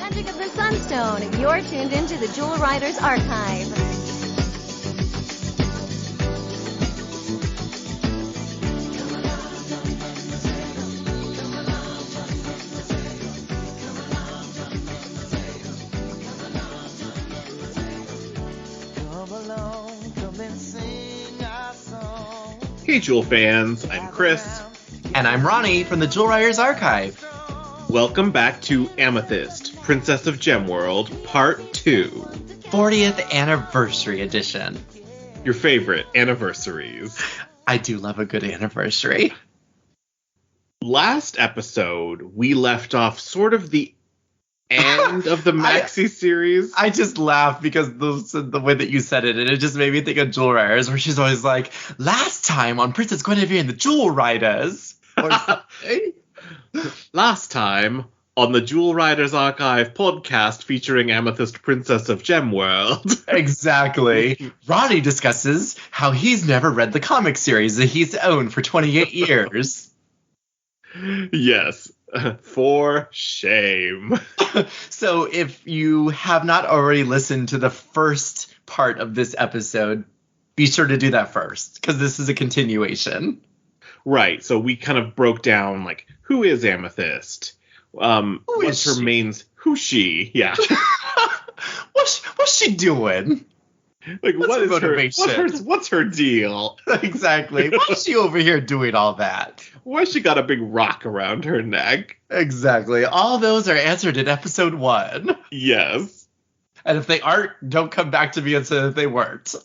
magic of the Sunstone. You're tuned into the Jewel Riders Archive. Hey Jewel fans, I'm Chris. And I'm Ronnie from the Jewel Riders Archive. Welcome back to Amethyst, Princess of Gemworld, Part 2. 40th Anniversary Edition. Your favorite anniversaries. I do love a good anniversary. Last episode, we left off sort of the end of the maxi series. I just laughed because the way that you said it, and it just made me think of Jewel Riders, where she's always like, last time on Princess Guinevere and the Jewel Riders. Or something. Last time on the Jewel Riders Archive podcast featuring Amethyst, Princess of Gemworld. Exactly. Ronnie discusses how he's never read the comic series that he's owned for 28 years. Yes. For shame. So if you have not already listened to the first part of this episode, be sure to do that first, because this is a continuation. Right. So we kind of broke down, like, who is Amethyst? What's her main... Who's she? Yeah. What's she doing? Like, what's her motivation? What's her deal? Exactly. Why's she over here doing all that? Why she got a big rock around her neck? Exactly. All those are answered in episode 1. Yes. And if they aren't, don't come back to me and say that they weren't.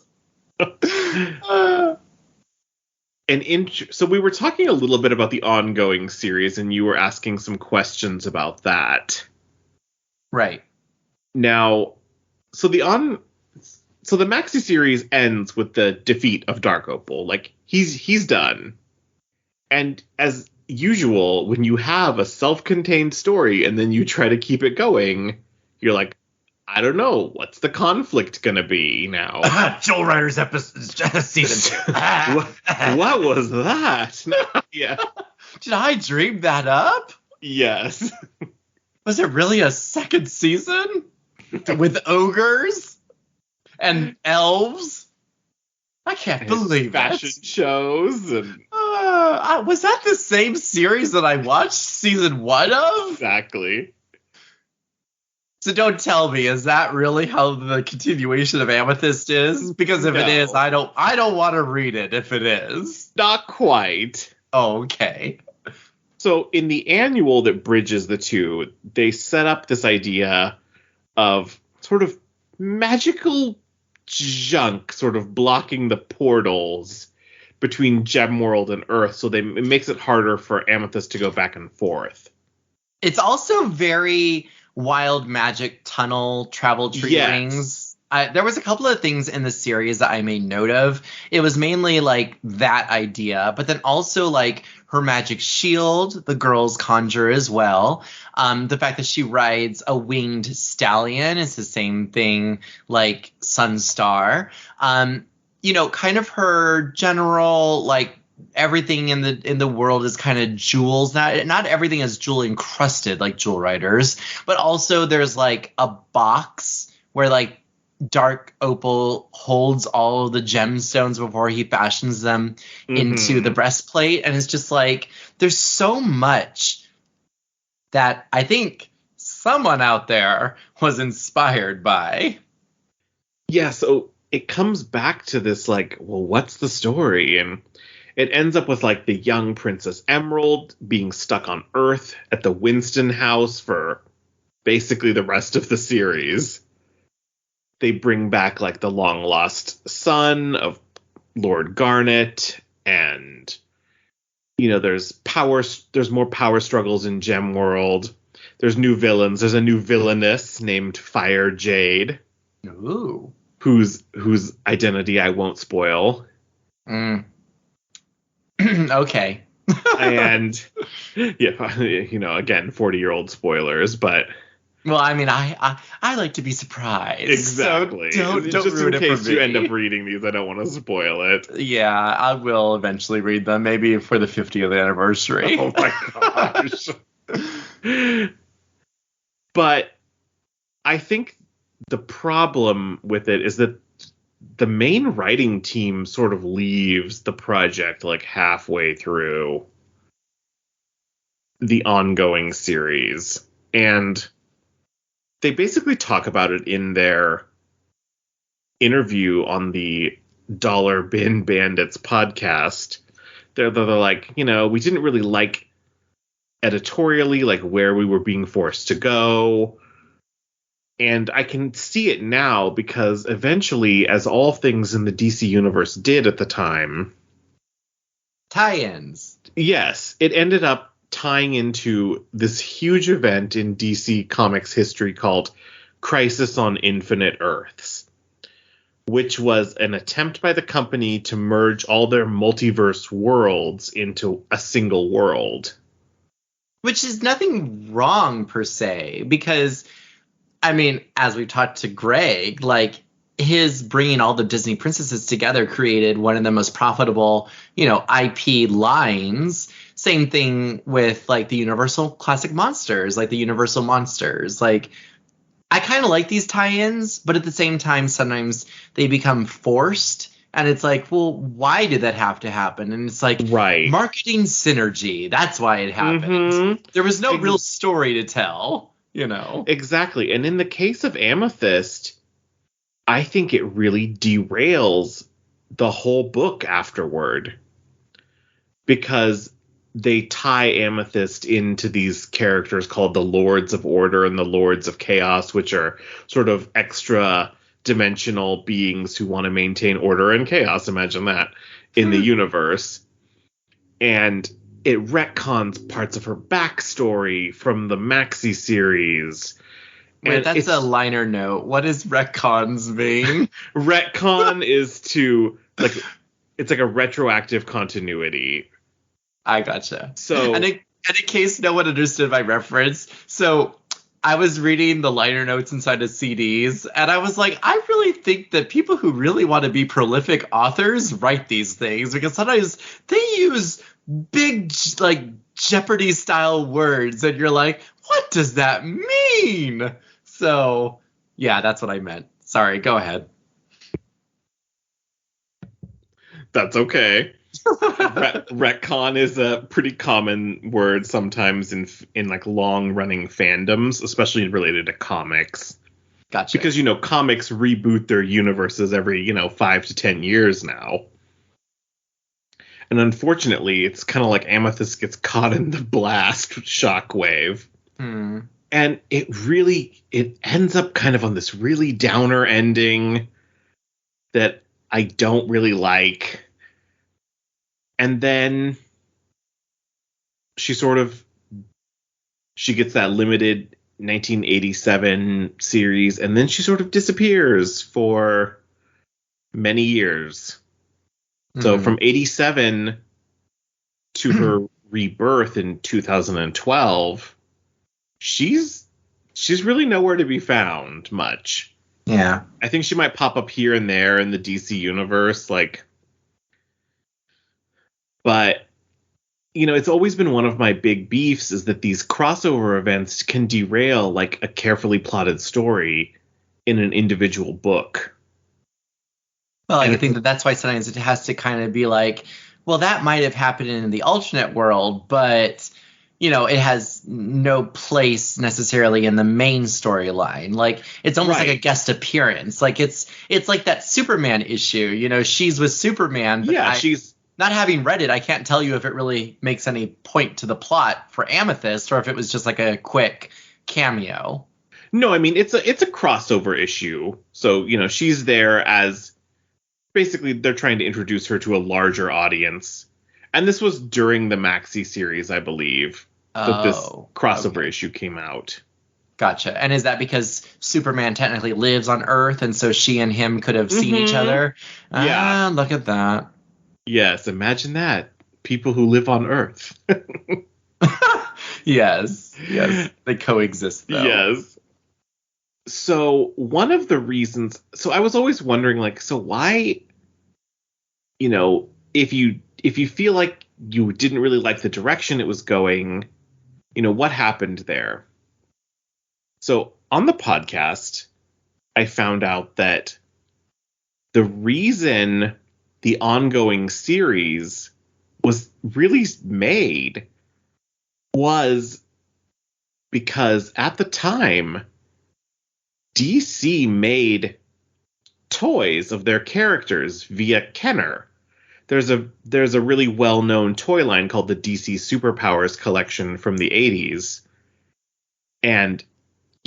So we were talking a little bit about the ongoing series, and you were asking some questions about that. Right. Now, so the maxi series ends with the defeat of Dark Opal. Like, he's done. And as usual, when you have a self-contained story and then you try to keep it going, you're like, I don't know, what's the conflict gonna be now? Jewel Riders episode season 2. What was that? Yeah. Did I dream that up? Yes. Was it really a second season? With ogres? And elves? I can't believe fashion shows and was that the same series that I watched season 1 of? Exactly. So don't tell me, is that really how the continuation of Amethyst is? Because if it is, I don't want to read it if it is. Not quite. Oh, okay. So in the annual that bridges the two, they set up this idea of sort of magical junk sort of blocking the portals between Gemworld and Earth, so it makes it harder for Amethyst to go back and forth. It's also very wild magic tunnel travel tree rings. There was a couple of things in the series that I made note of. It was mainly like that idea, but then also like her magic shield, the girls conjure as well. The fact that she rides a winged stallion is the same thing like Sunstar. Kind of her general, like, everything in the world is kind of jewels. Not everything is jewel encrusted like Jewel Riders, but also there's like a box where like Dark Opal holds all of the gemstones before he fashions them into the breastplate. And it's just like, there's so much that I think someone out there was inspired by. Yeah, so it comes back to this, like, well, what's the story? And it ends up with, like, the young Princess Emerald being stuck on Earth at the Winston house for basically the rest of the series. They bring back, like, the long-lost son of Lord Garnet, and, there's more power struggles in Gemworld. There's new villains. There's a new villainess named Fire Jade. Ooh. Whose identity I won't spoil. Okay. And yeah, again, 40-year-old spoilers, but well, I mean, I like to be surprised. Exactly. So don't just ruin in it case for me. you end up reading these, I don't want to spoil it. Yeah, I will eventually read them, maybe for the 50th anniversary. Oh my gosh. But I think the problem with it is that the main writing team sort of leaves the project like halfway through the ongoing series. And they basically talk about it in their interview on the Dollar Bin Bandits podcast. They're like, we didn't really like editorially, like where we were being forced to go. And I can see it now because eventually, as all things in the DC universe did at the time, tie-ins. Yes, it ended up tying into this huge event in DC Comics history called Crisis on Infinite Earths, which was an attempt by the company to merge all their multiverse worlds into a single world. Which is nothing wrong per se, because I mean, as we talked to Greg, like his bringing all the Disney princesses together created one of the most profitable, IP lines. Same thing with like the Universal Classic Monsters, like the Universal Monsters. Like, I kind of like these tie-ins, but at the same time, sometimes they become forced. And it's like, well, why did that have to happen? And it's like, right. Marketing synergy. That's why it happened. Mm-hmm. There was no real story to tell. Exactly. And in the case of Amethyst, I think it really derails the whole book afterward. Because they tie Amethyst into these characters called the Lords of Order and the Lords of Chaos, which are sort of extra dimensional beings who want to maintain order and chaos. Imagine that in the universe. And it retcons parts of her backstory from the Maxi series. Wait, that's a liner note. What does retcons mean? Retcon is it's like a retroactive continuity. I gotcha. So, and in case no one understood my reference, so I was reading the liner notes inside of CDs, and I was like, I really think that people who really want to be prolific authors write these things, because sometimes they use big, like, Jeopardy-style words, and you're like, what does that mean? So, yeah, that's what I meant. Sorry, go ahead. That's okay. Retcon is a pretty common word sometimes in like long-running fandoms, especially related to comics. Gotcha. Because, comics reboot their universes every, 5 to 10 years now. And unfortunately, it's kind of like Amethyst gets caught in the blast shockwave. And it ends up kind of on this really downer ending that I don't really like. And then she gets that limited 1987 series, and then she sort of disappears for many years. So from 87 to her rebirth in 2012, she's really nowhere to be found much. Yeah. I think she might pop up here and there in the DC universe, but it's always been one of my big beefs is that these crossover events can derail like a carefully plotted story in an individual book. Well, I think that's why sometimes it has to kind of be like, well, that might have happened in the alternate world, but, it has no place necessarily in the main storyline. Like, it's almost like a guest appearance. Like, it's like that Superman issue. She's with Superman. But she's... Not having read it, I can't tell you if it really makes any point to the plot for Amethyst or if it was just like a quick cameo. No, I mean, it's a crossover issue. So, she's there as... Basically, they're trying to introduce her to a larger audience. And this was during the Maxi series, I believe, that this crossover issue came out. Gotcha. And is that because Superman technically lives on Earth, and so she and him could have seen each other? Yeah. Look at that. Yes, imagine that. People who live on Earth. Yes. They coexist, though. Yes. So one of the reasons... So I was always wondering, so why... if you feel like you didn't really like the direction it was going, what happened there? So on the podcast, I found out that the reason the ongoing series was really made was because at the time, DC made toys of their characters via Kenner. There's a really well-known toy line called the DC Superpowers collection from the 80s. And,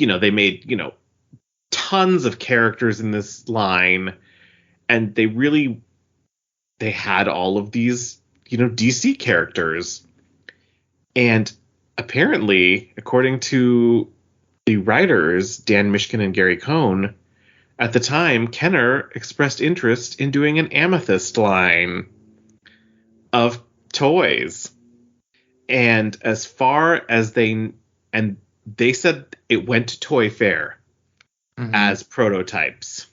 they made, tons of characters in this line. And they had all of these, DC characters. And apparently, according to the writers, Dan Mishkin and Gary Cohn, at the time, Kenner expressed interest in doing an Amethyst line of toys. And as far as they said it went to Toy Fair as prototypes.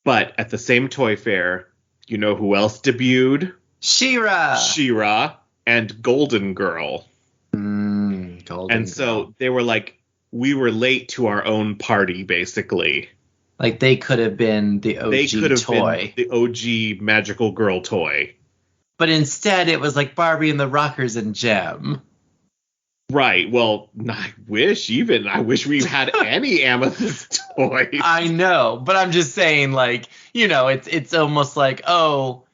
But at the same Toy Fair, you know who else debuted? She-Ra and Golden Girl. So they were like, we were late to our own party, basically. Like they could have been the OG they could have toy. Been the OG magical girl toy. But instead it was like Barbie and the Rockers and Gem. Right. Well, I wish we had any Amethyst toys. I know, but I'm just saying, like, it's almost like, oh,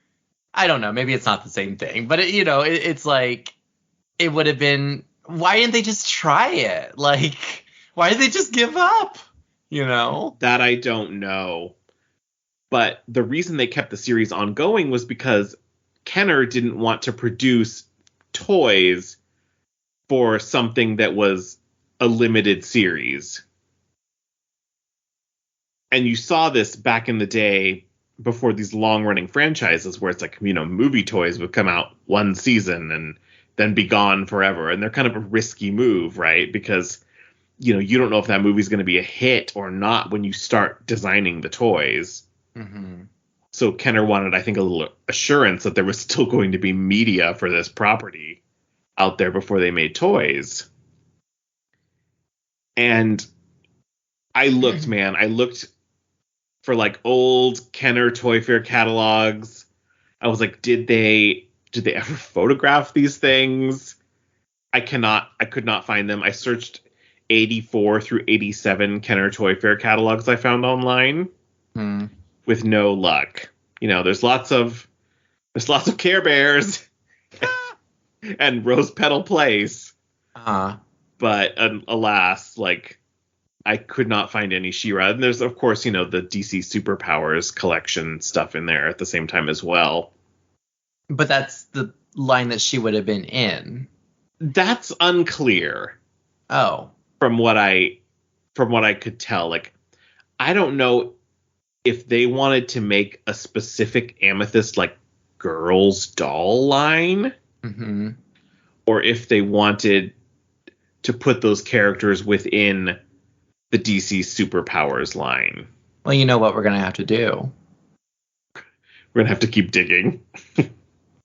I don't know, maybe it's not the same thing, but it's like, it would have been, why didn't they just try it? Like, why did they just give up? That I don't know. But the reason they kept the series ongoing was because Kenner didn't want to produce toys for something that was a limited series. And you saw this back in the day before these long-running franchises where it's like, movie toys would come out one season and then be gone forever. And they're kind of a risky move, right? Because, you don't know if that movie's going to be a hit or not when you start designing the toys. Mm-hmm. So Kenner wanted, I think, a little assurance that there was still going to be media for this property out there before they made toys. And I looked for like old Kenner Toy Fair catalogs. I was like, did they ever photograph these things? I could not find them. I searched 84 through 87 Kenner Toy Fair catalogs I found online with no luck. There's lots of Care Bears and Rose Petal Place. But alas, like, I could not find any She-Ra. And there's, of course, the DC Superpowers collection stuff in there at the same time as well. But that's the line that she would have been in. That's unclear. Oh. From what I could tell. Like, I don't know if they wanted to make a specific Amethyst, like, girls doll line. Mm-hmm. Or if they wanted to put those characters within the DC Superpowers line. Well, you know what we're going to have to do. We're going to have to keep digging.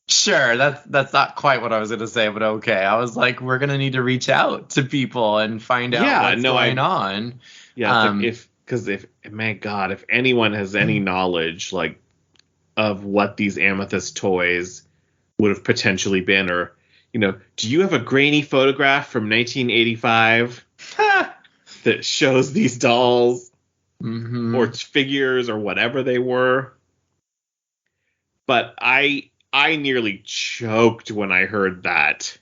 Sure, that's not quite what I was going to say, but okay. I was like, we're going to need to reach out to people and find out what's going on. Yeah, if anyone has any knowledge, like, of what these Amethyst toys would have potentially been, or, do you have a grainy photograph from 1985 that shows these dolls or figures or whatever they were? But I nearly choked when I heard that.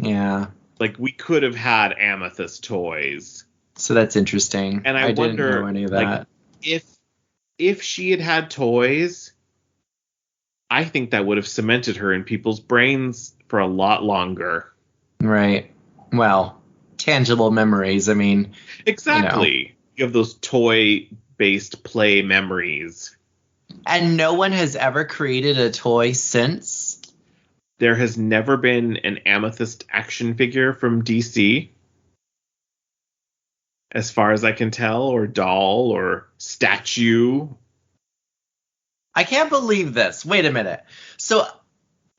Yeah. Like, we could have had Amethyst toys. So that's interesting. And I wonder, didn't know any of that. Like, if she had toys, I think that would have cemented her in people's brains for a lot longer. Right. Well, tangible memories. I mean, exactly. You have those toy-based play memories. And no one has ever created a toy since? There has never been an Amethyst action figure from DC, as far as I can tell, or doll, or statue. I can't believe this. Wait a minute. So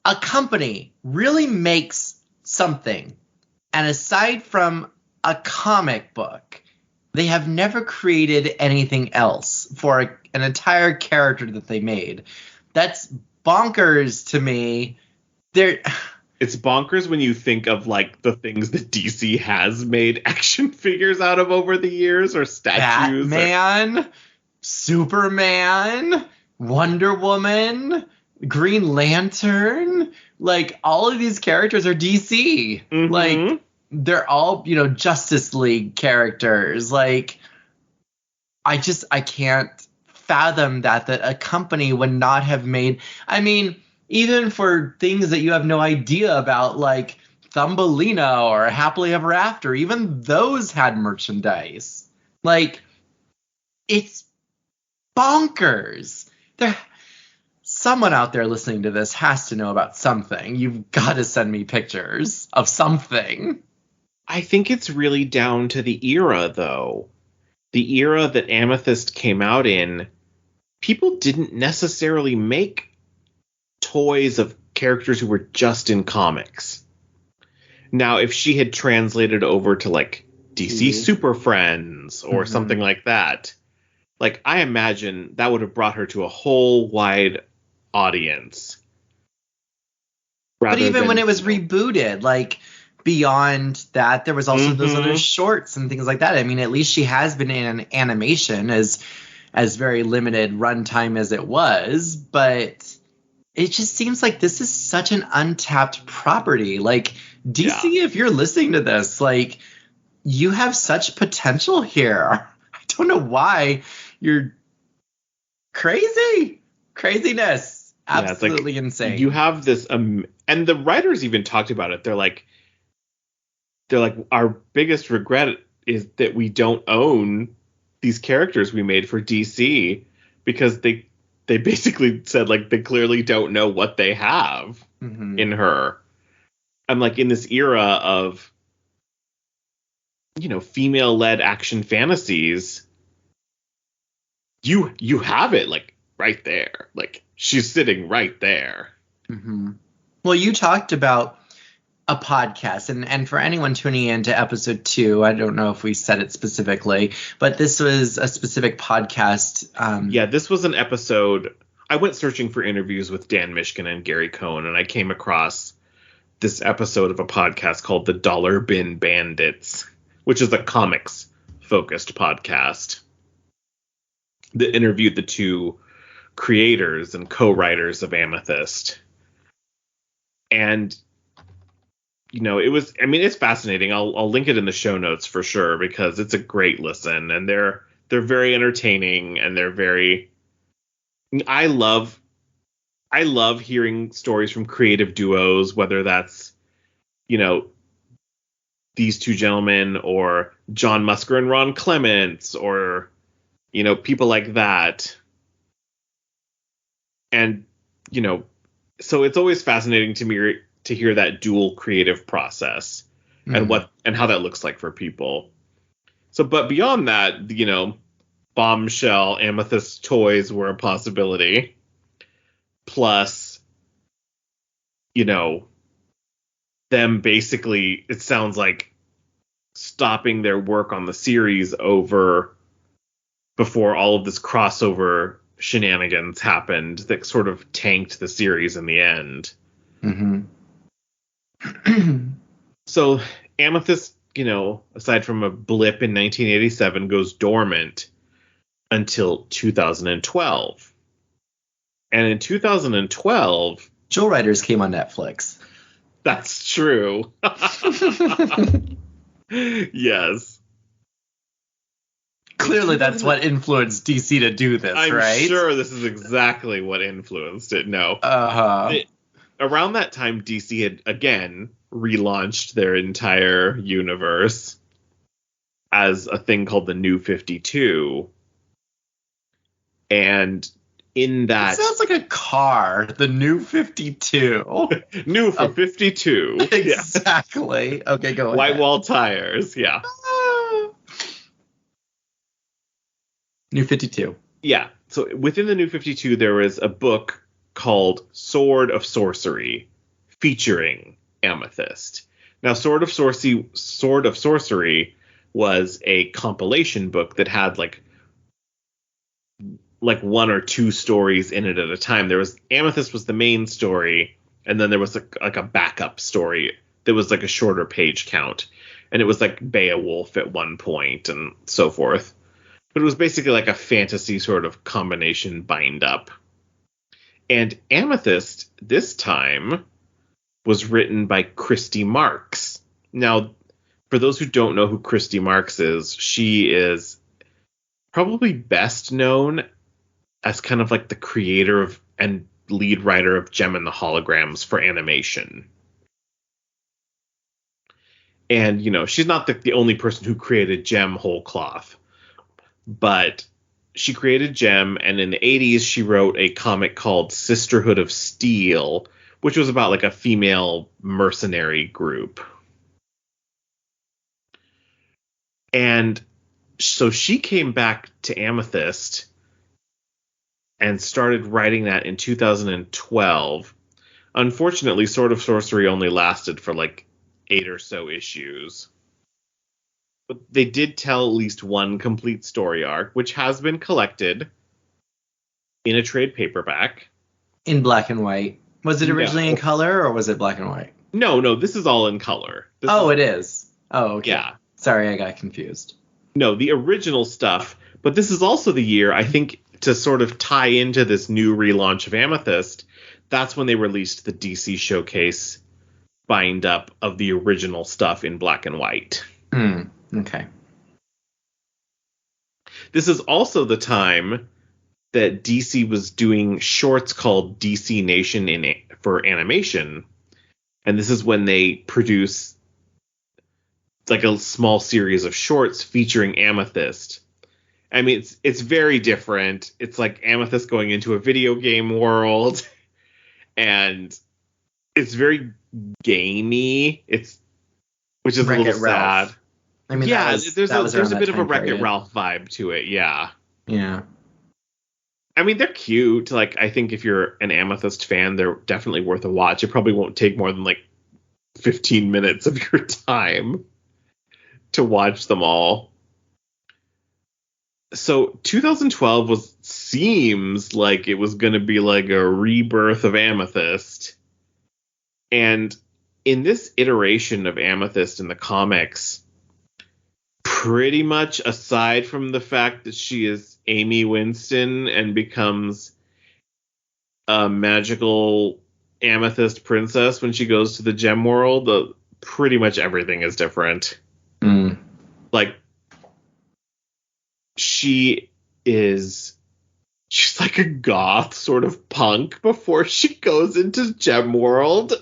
a company really makes something, and aside from a comic book. They have never created anything else for an entire character that they made. That's bonkers to me. It's bonkers when you think of like the things that DC has made action figures out of over the years, or statues. Batman, Superman, Wonder Woman, Green Lantern. Like, all of these characters are DC. Mm-hmm. Like, they're all, Justice League characters. Like, I can't fathom that a company would not have made. I mean, even for things that you have no idea about, like Thumbelina or Happily Ever After, even those had merchandise. Like, it's bonkers. Someone out there listening to this has to know about something. You've got to send me pictures of something. I think it's really down to the era, though. The era that Amethyst came out in, people didn't necessarily make toys of characters who were just in comics. Now, if she had translated over to like DC Super Friends or something like that, like, I imagine that would have brought her to a whole wide audience. But even when it was rebooted, like, beyond that, there was also those other shorts and things like that. I mean, at least she has been in animation, as very limited runtime as it was, but it just seems like this is such an untapped property. Like, DC, if you're listening to this, like, you have such potential here. I don't know why you're craziness. Absolutely insane. You have this, and the writers even talked about it. They're like, our biggest regret is that we don't own these characters we made for DC, because they basically said, like, they clearly don't know what they have in her. I'm like, in this era of, female-led action fantasies, you have it, like, right there. Like, she's sitting right there. Mm-hmm. Well, you talked about a podcast, and for anyone tuning in to episode 2, I don't know if we said it specifically, but this was a specific podcast. This was an episode. I went searching for interviews with Dan Mishkin and Gary Cohn, and I came across this episode of a podcast called The Dollar Bin Bandits, which is a comics focused podcast that interviewed the two creators and co-writers of Amethyst. And it's fascinating. I'll link it in the show notes for sure, because it's a great listen, and they're very entertaining, and they're very. I love hearing stories from creative duos, whether that's, these two gentlemen, or John Musker and Ron Clements, or, people like that. And, so it's always fascinating to me to hear that dual creative process and how that looks like for people. So, but beyond that, Bombshell Amethyst toys were a possibility. Plus, them basically, it sounds like, stopping their work on the series over before all of this crossover shenanigans happened that sort of tanked the series in the end. So Amethyst, aside from a blip in 1987, goes dormant until 2012. And in 2012, Jewel Riders came on Netflix. That's true. Yes. Clearly that's what influenced DC to do this, I'm right? I'm sure this is exactly what influenced it. No. Around that time, DC had, again, relaunched their entire universe as a thing called the New 52. And in that... It sounds like a car, the New 52. New for 52. Exactly. Yeah. Okay, go ahead. White wall tires, yeah. New 52. Yeah. So within the New 52, there was a book called Sword of Sorcery, featuring Amethyst. Now, Sword of Sorcery was a compilation book that had like one or two stories in it at a time. There was Amethyst was the main story, and then there was like a backup story that was like a shorter page count, and it was like Beowulf at one point and so forth. But it was basically like a fantasy sort of combination bind up. And Amethyst this time was written by Christy Marks. Now, for those who don't know who Christy Marks is, she is probably best known as kind of like the creator of and lead writer of Gem and the Holograms for animation. And, you know, she's not the only person who created Gem whole cloth, but she created Gem, and in the 80s she wrote a comic called Sisterhood of Steel, which was about like a female mercenary group. And so she came back to Amethyst and started writing that in 2012. Unfortunately, Sword of Sorcery only lasted for like 8 or so issues. But they did tell at least one complete story arc, which has been collected in a trade paperback. In black and white. Was it originally in color, or was it black and white? No, this is all in color. It is. Oh, okay. Yeah. Sorry, I got confused. No, the original stuff. But this is also the year, I think, to sort of tie into this new relaunch of Amethyst, that's when they released the DC Showcase bind up of the original stuff in black and white. Okay. This is also the time that DC was doing shorts called DC Nation for animation. And this is when they produce like a small series of shorts featuring Amethyst. I mean, it's very different. It's like Amethyst going into a video game world, and it's very gamey. Which is Wreck-It a little Ralph. sad. I mean, yeah, there's a bit of a Wreck-It period. Ralph vibe to it. Yeah. Yeah. I mean, they're cute. Like, I think if you're an Amethyst fan, they're definitely worth a watch. It probably won't take more than like 15 minutes of your time to watch them all. So 2012 seems like it was going to be like a rebirth of Amethyst. And in this iteration of Amethyst in the comics, pretty much aside from the fact that she is Amy Winston and becomes a magical Amethyst princess when she goes to the Gemworld, pretty much everything is different. Like, she's like a goth sort of punk before she goes into Gemworld.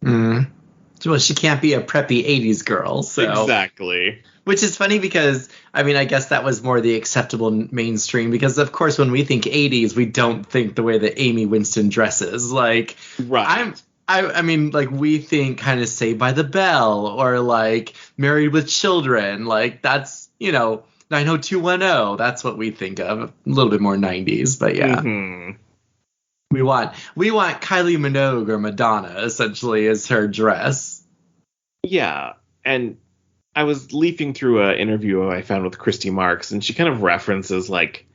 Well, she can't be a preppy 80s girl, so. Exactly. Which is funny because, I mean, I guess that was more the acceptable mainstream, because, of course, when we think 80s, we don't think the way that Amy Winston dresses. Like, right. I mean, like, we think kind of Saved by the Bell or, like, Married with Children. Like, that's, 90210. That's what we think of. A little bit more 90s, but yeah. Mm-hmm. We want Kylie Minogue or Madonna, essentially, as her dress. Yeah, and I was leafing through an interview I found with Christy Marks, and she kind of references, like,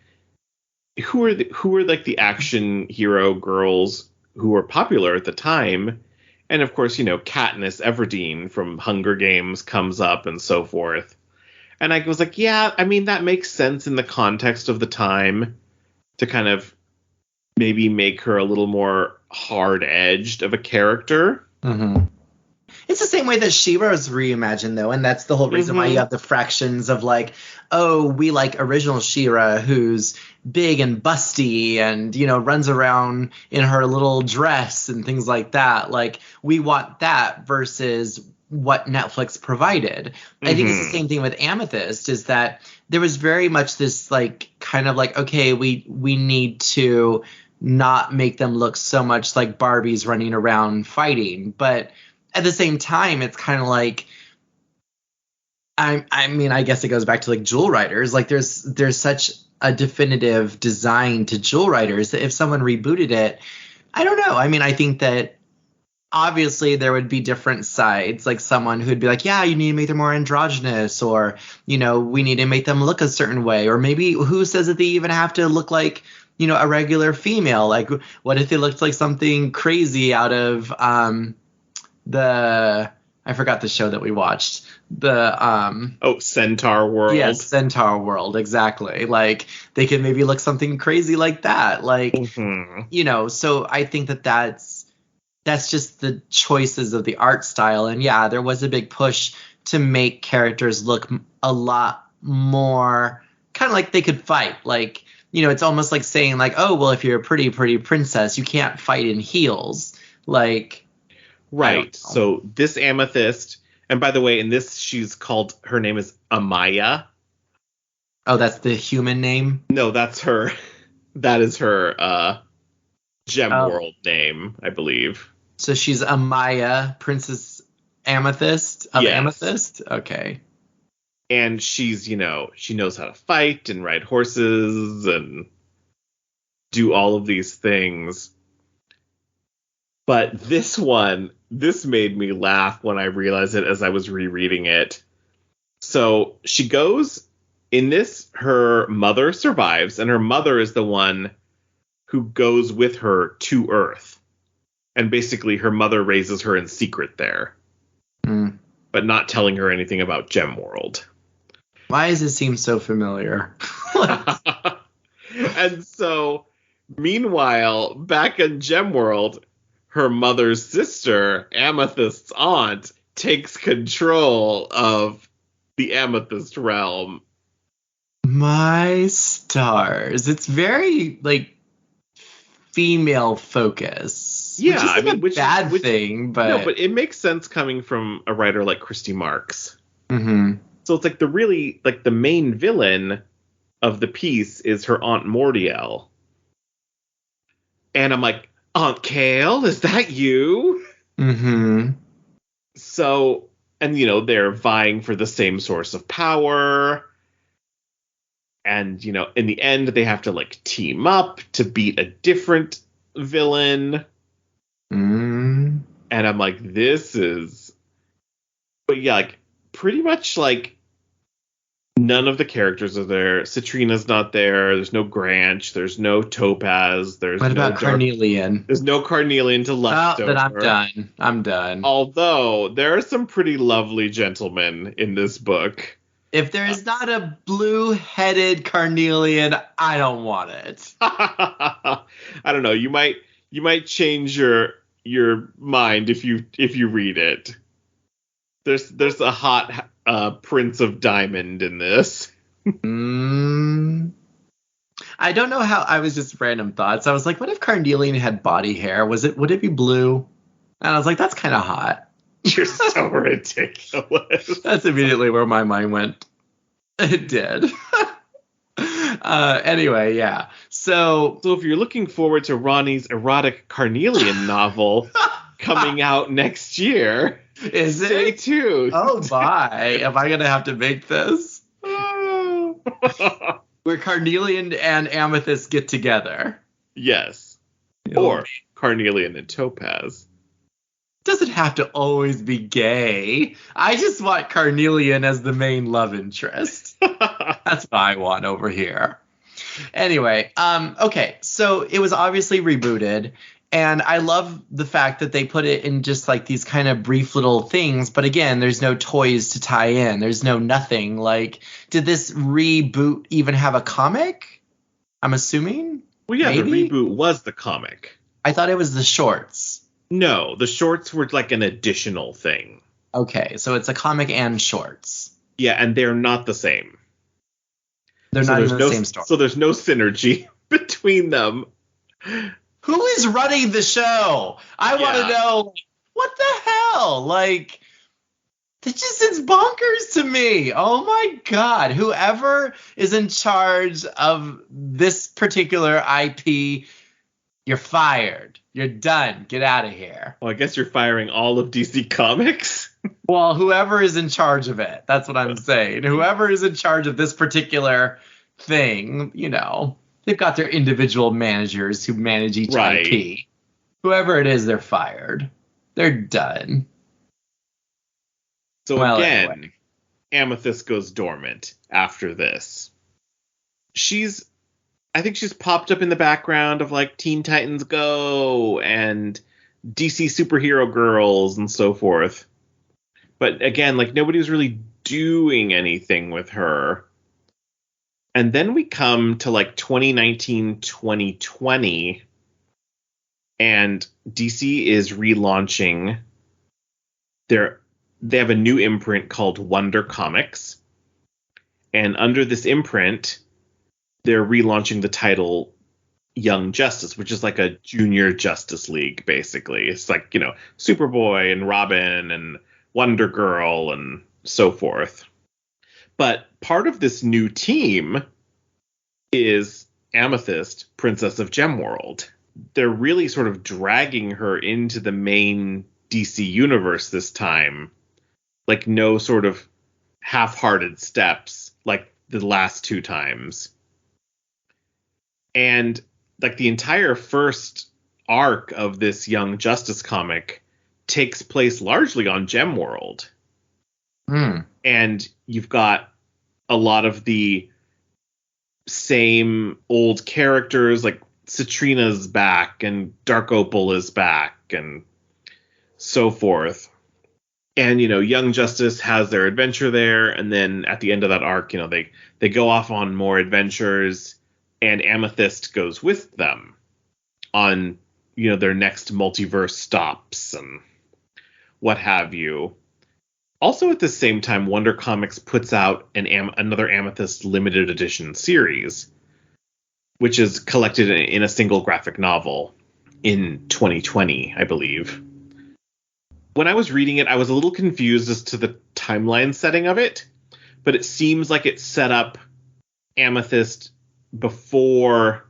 who are like the action hero girls who were popular at the time. And, of course, Katniss Everdeen from Hunger Games comes up and so forth. And I was like, yeah, I mean, that makes sense in the context of the time to kind of maybe make her a little more hard-edged of a character. Mm-hmm. It's the same way that She-Ra is reimagined, though, and that's the whole reason why you have the fractions of, like, oh, we like original She-Ra, who's big and busty and, runs around in her little dress and things like that. Like, we want that versus what Netflix provided. Mm-hmm. I think it's the same thing with Amethyst, is that there was very much this, like, kind of like, okay, we need to not make them look so much like Barbies running around fighting, but at the same time, it's kind of like, I mean, I guess it goes back to like Jewel Riders. Like, there's such a definitive design to Jewel Riders that if someone rebooted it, I don't know. I mean, I think that obviously there would be different sides, like someone who'd be like, yeah, you need to make them more androgynous, or, you know, we need to make them look a certain way, or maybe who says that they even have to look like, you know, a regular female? Like, what if they looked like something crazy out of I forgot the show that we watched. Centaur World. Yes, Centaur World, exactly. Like, they could maybe look something crazy like that. Like, you know, so I think that that's just the choices of the art style. And yeah, there was a big push to make characters look a lot more kind of like they could fight. Like, you know, it's almost like saying like, oh, well, if you're a pretty princess, you can't fight in heels. Like, right. So this Amethyst, and by the way, in this, her name is Amaya. Oh, that's the human name? No, that's her. That is her Gemworld name, I believe. So she's Amaya, Princess Amethyst of Amethyst? Okay. And she's, you know, she knows how to fight and ride horses and do all of these things. But this made me laugh when I realized it as I was rereading it. So she goes, in this, her mother survives, and her mother is the one who goes with her to Earth. And basically her mother raises her in secret there. But not telling her anything about Gemworld. Why does it seem so familiar? And so, meanwhile, back in Gemworld, her mother's sister, Amethyst's aunt, takes control of the Amethyst realm. My stars. It's very, like, female focus. Yeah, which isn't a bad thing, but... No, but it makes sense coming from a writer like Christy Marks. Mm-hmm. So it's like the main villain of the piece is her Aunt Mordiel. And I'm like, Aunt Kale, is that you? Mm-hmm. So, and you know, they're vying for the same source of power. And, you know, in the end, they have to like team up to beat a different villain. Mm. And I'm like, but yeah, like pretty much like none of the characters are there. Citrina's not there. There's no Granch. There's no Topaz. What about Carnelian? There's no Carnelian to left over. Then I'm done. Although there are some pretty lovely gentlemen in this book. If there's not a blue-headed Carnelian, I don't want it. I don't know. You might change your mind if you read it. There's a hot Prince of Diamond in this. I don't know how. I was just random thoughts. I was like, what if Carnelian had body hair? Would it be blue? And I was like, that's kind of hot. You're so ridiculous. That's immediately where my mind went. It did. Anyway, yeah. So if you're looking forward to Ronnie's erotic Carnelian novel coming out next year, stay tuned. Oh, bye. Am I going to have to make this? Where Carnelian and Amethyst get together. Yes. Or Carnelian and Topaz. Doesn't have to always be gay. I just want Carnelian as the main love interest. That's what I want over here. Anyway, okay, so it was obviously rebooted, and I love the fact that they put it in just like these kind of brief little things, but again, there's no toys to tie in. There's no nothing. Like, did this reboot even have a comic? I'm assuming? Well, yeah, maybe? The reboot was the comic. I thought it was the shorts. No, the shorts were like an additional thing. Okay, so it's a comic and shorts. Yeah, and they're not the same. They're not in the same story. So there's no synergy between them. Who is running the show? I want to know, what the hell? Like, it's bonkers to me. Oh my God. Whoever is in charge of this particular IP, you're fired. You're done. Get out of here. Well, I guess you're firing all of DC Comics. Well, whoever is in charge of it. That's what I'm saying. Whoever is in charge of this particular thing, you know, they've got their individual managers who manage each IP. Whoever it is, they're fired. They're done. So Well, again, anyway. Amethyst goes dormant after this. I think she's popped up in the background of like Teen Titans Go and DC Superhero Girls and so forth. But again, like nobody was really doing anything with her. And then we come to like 2019, 2020, and DC is relaunching they have a new imprint called Wonder Comics. And under this imprint, they're relaunching the title Young Justice, which is like a junior Justice League, basically. It's like, Superboy and Robin and Wonder Girl and so forth. But part of this new team is Amethyst, Princess of Gemworld. They're really sort of dragging her into the main DC universe this time. Like no sort of half-hearted steps like the last two times. And like the entire first arc of this Young Justice comic takes place largely on Gemworld. And you've got a lot of the same old characters, like Citrina's back and Dark Opal is back and so forth. And, Young Justice has their adventure there. And then at the end of that arc, they go off on more adventures, and Amethyst goes with them on, their next multiverse stops and what have you. Also at the same time, Wonder Comics puts out another Amethyst limited edition series, which is collected in a single graphic novel in 2020, I believe. When I was reading it, I was a little confused as to the timeline setting of it, but it seems like it set up Amethyst before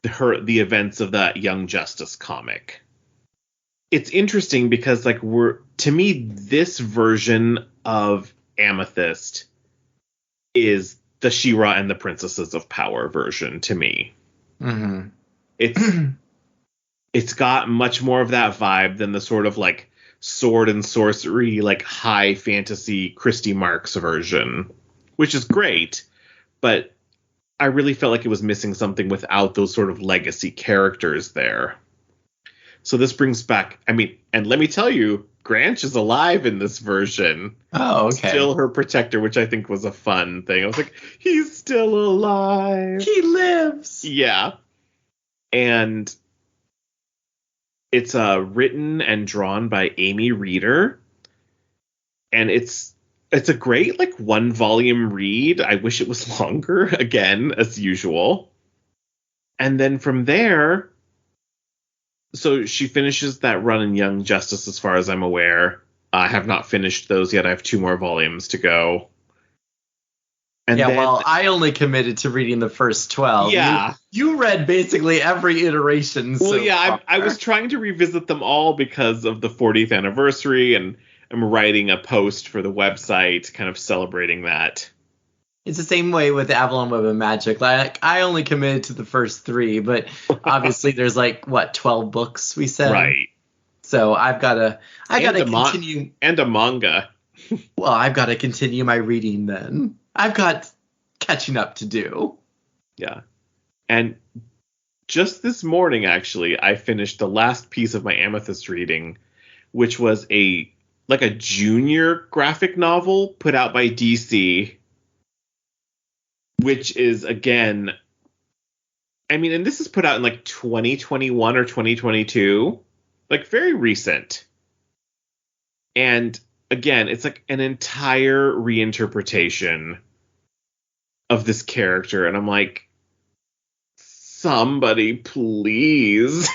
the events of that Young Justice comic. It's interesting because, to me, this version of Amethyst is the She-Ra and the Princesses of Power version to me. Mm-hmm. It's got much more of that vibe than the sort of like sword and sorcery, like high fantasy Christy Marks version, which is great, but I really felt like it was missing something without those sort of legacy characters there. So this brings back, and let me tell you, Granch is alive in this version. Oh, okay. Still her protector, which I think was a fun thing. I was like, he's still alive. He lives. Yeah. And it's written and drawn by Amy Reeder. And it's a great, one volume read. I wish it was longer, again, as usual. And then from there, so she finishes that run in Young Justice, as far as I'm aware. I have not finished those yet. I have 2 more volumes to go. And I only committed to reading the first 12. Yeah. You read basically every iteration. Well, I was trying to revisit them all because of the 40th anniversary, and I'm writing a post for the website kind of celebrating that. It's the same way with Avalon Web of Magic. I only committed to the first 3, but obviously there's 12 books we said. Right. So I've got to continue. And a manga. Well, I've got to continue my reading then. I've got catching up to do. Yeah. And just this morning, actually, I finished the last piece of my Amethyst reading, which was a junior graphic novel put out by DC, which is, again, and this is put out in 2021 or 2022, very recent. And again, it's an entire reinterpretation of this character. And I'm like, somebody please.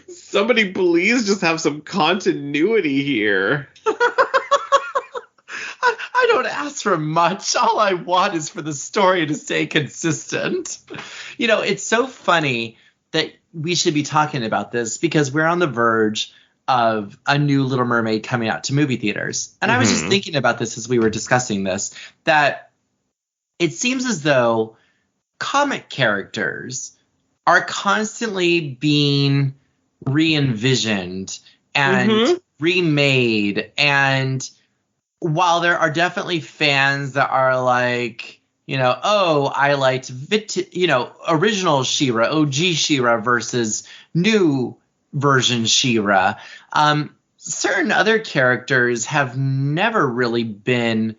Somebody please just have some continuity here. I don't ask for much. All I want is for the story to stay consistent. It's so funny that we should be talking about this because we're on the verge of a new Little Mermaid coming out to movie theaters. And I was just thinking about this as we were discussing this, that it seems as though comic characters are constantly being re-envisioned and remade. And while there are definitely fans that are like, oh, I liked original She-Ra, OG She-Ra versus new version She-Ra. Certain other characters have never really been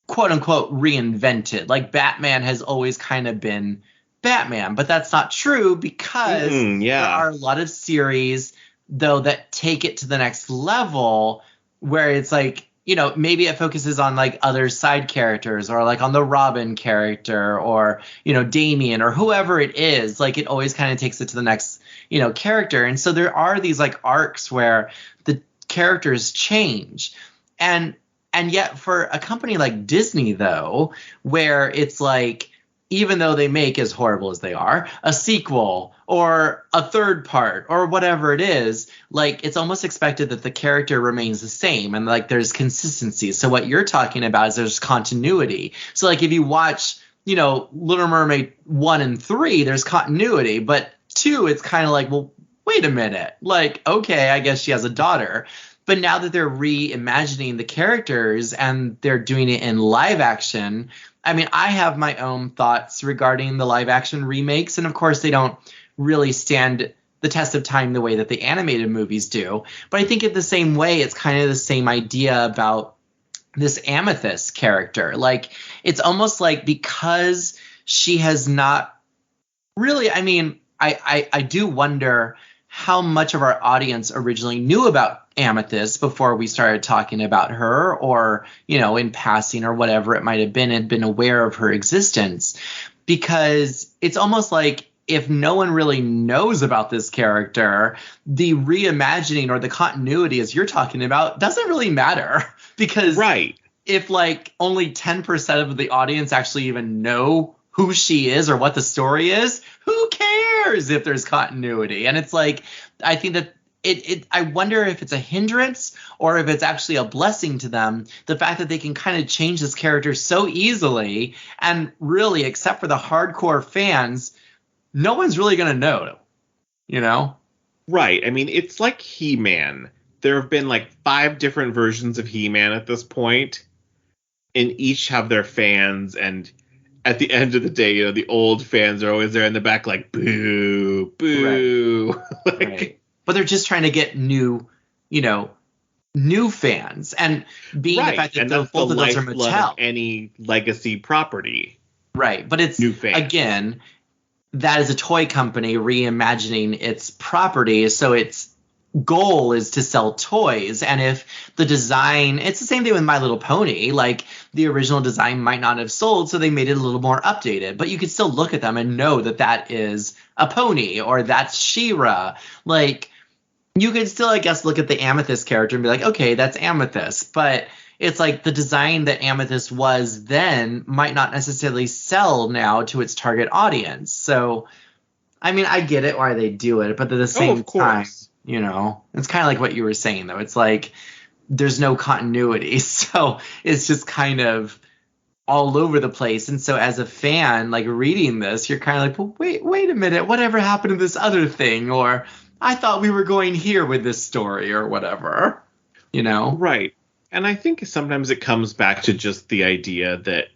quote unquote reinvented. Like Batman has always kind of been Batman, but that's not true because there are a lot of series though that take it to the next level where it's like, maybe it focuses on like other side characters or like on the Robin character or, Damian or whoever it is. Like it always kind of takes it to the next, character. And so there are these like arcs where the characters change. And yet for a company like Disney, though, where it's like, even though they make, as horrible as they are, a sequel or a third part or whatever it is, like it's almost expected that the character remains the same and like there's consistency. So what you're talking about is there's continuity. So like if you watch, Little Mermaid 1 and 3, there's continuity, but 2, it's kind of like, well, wait a minute. Like, okay, I guess she has a daughter. But now that they're reimagining the characters and they're doing it in live action, I mean, I have my own thoughts regarding the live action remakes. And of course, they don't really stand the test of time the way that the animated movies do. But I think in the same way, it's kind of the same idea about this Amethyst character. Like, it's almost like because she has not really, I mean, I do wonder how much of our audience originally knew about Amethyst before we started talking about her, or, in passing or whatever it might have been, had been aware of her existence. Because it's almost like if no one really knows about this character, the reimagining or the continuity, as you're talking about, doesn't really matter. Because if like only 10% of the audience actually even know who she is or what the story is, who cares if there's continuity? And it's like, I think that I wonder if it's a hindrance or if it's actually a blessing to them, the fact that they can kind of change this character so easily, and really, except for the hardcore fans, no one's really going to know, Right. I mean, it's like He-Man. There have been like 5 different versions of He-Man at this point, and each have their fans, and at the end of the day, the old fans are always there in the back like, boo, boo. Right. But they're just trying to get new fans. And being the fact that both of those are Mattel. Any legacy property. Right. But it's, new fans. Again, that is a toy company reimagining its property. So its goal is to sell toys. And if the design, it's the same thing with My Little Pony, like the original design might not have sold, so they made it a little more updated, but you could still look at them and know that that is a pony or that's She-Ra. Like, you could still, I guess, look at the Amethyst character and be like, okay, that's Amethyst. But it's like the design that Amethyst was then might not necessarily sell now to its target audience. So, I mean, I get it why they do it, but at the same time, it's kind of like what you were saying, though. It's like there's no continuity. So it's just kind of all over the place. And so as a fan, like reading this, you're kind of like, well, wait a minute. Whatever happened to this other thing? Or I thought we were going here with this story or whatever, Right. And I think sometimes it comes back to just the idea that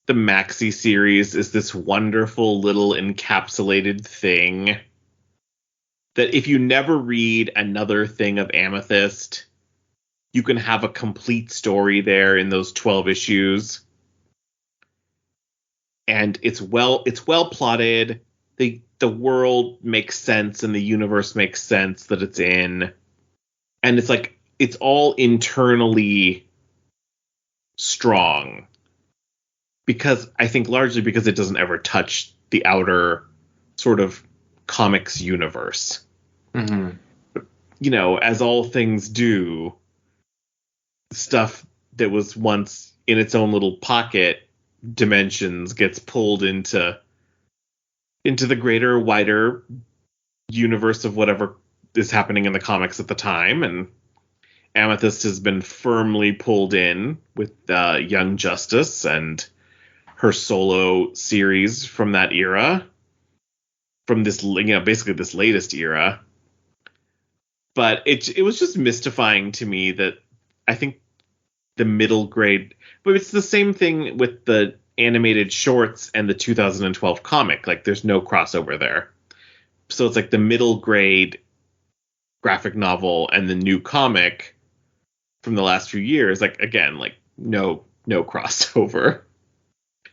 the Maxi series is this wonderful little encapsulated thing that if you never read another thing of Amethyst, you can have a complete story there in those 12 issues. And it's well plotted. The world makes sense and the universe makes sense that it's in. And it's like, it's all internally strong. Because I think largely because it doesn't ever touch the outer sort of comics universe. Mm-hmm. But, as all things do, stuff that was once in its own little pocket dimensions gets pulled into the greater, wider universe of whatever is happening in the comics at the time. And Amethyst has been firmly pulled in with Young Justice and her solo series from that era, from this, basically this latest era. But it was just mystifying to me that I think the middle grade, but it's the same thing with the animated shorts and the 2012 comic. Like, there's no crossover there. So it's like the middle grade graphic novel and the new comic from the last few years. Like, again, like no crossover.